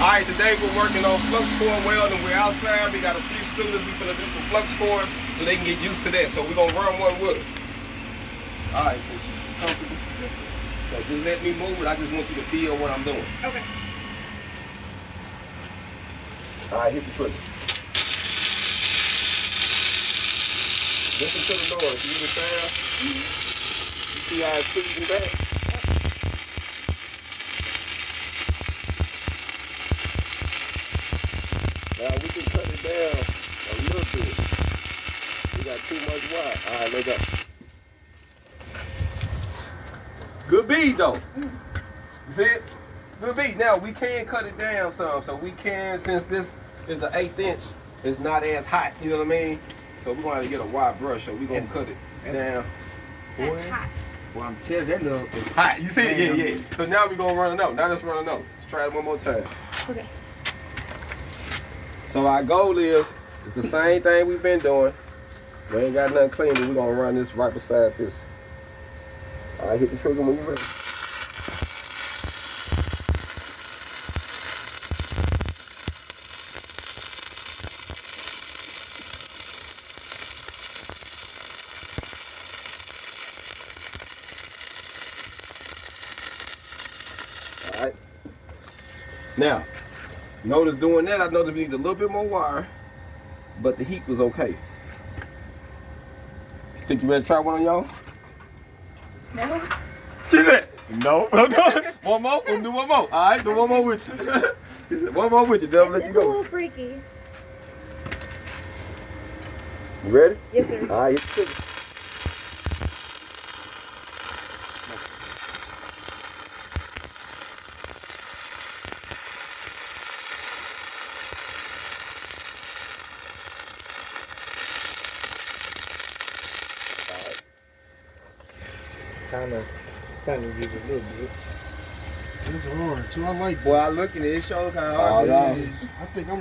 Alright, today we're working on Flux-core welding. We're outside, we got a few students, we're gonna do some Flux-core so they can get used to that. So we're gonna run one with them. Alright, since you're comfortable. So just let me move it, I just want you to feel what I'm doing. Okay. Alright, hit the trigger. Listen to the noise, you hear the sound? You see how it's freezing back? Now we can cut it down a little bit. We got too much wire. Alright, let's go. Good bead though. You see it? Good bead. Now we can cut it down some. So we can, since this is an 1/8 inch, it's not as hot. You know what I mean? So we're gonna have to get a wide brush. So we're gonna cut it down. That's hot. Well, I'm telling you, that look. It's hot. You see it? Yeah, yeah. So now we're gonna run a note. Now let's run a note. Let's try it one more time. Okay. So our goal is, it's the same thing we've been doing. We ain't got nothing clean, but we're gonna run this right beside this. All right, hit the trigger when you're ready. All right. Now, notice doing that, I noticed we need a little bit more wire, but the heat was okay. Think you ready to try one on y'all? No. She said, no. One more, we'll do one more. All right, do one more with you. She said, one more with you, then I'll let you It's a go. little freaky. You ready? Yes, sir. All right, hit the trigger. Kind of give it a little bit. It's hard too. I like. Boy, I look at it, it shows kind of Oh, hard. yeah. I think I'm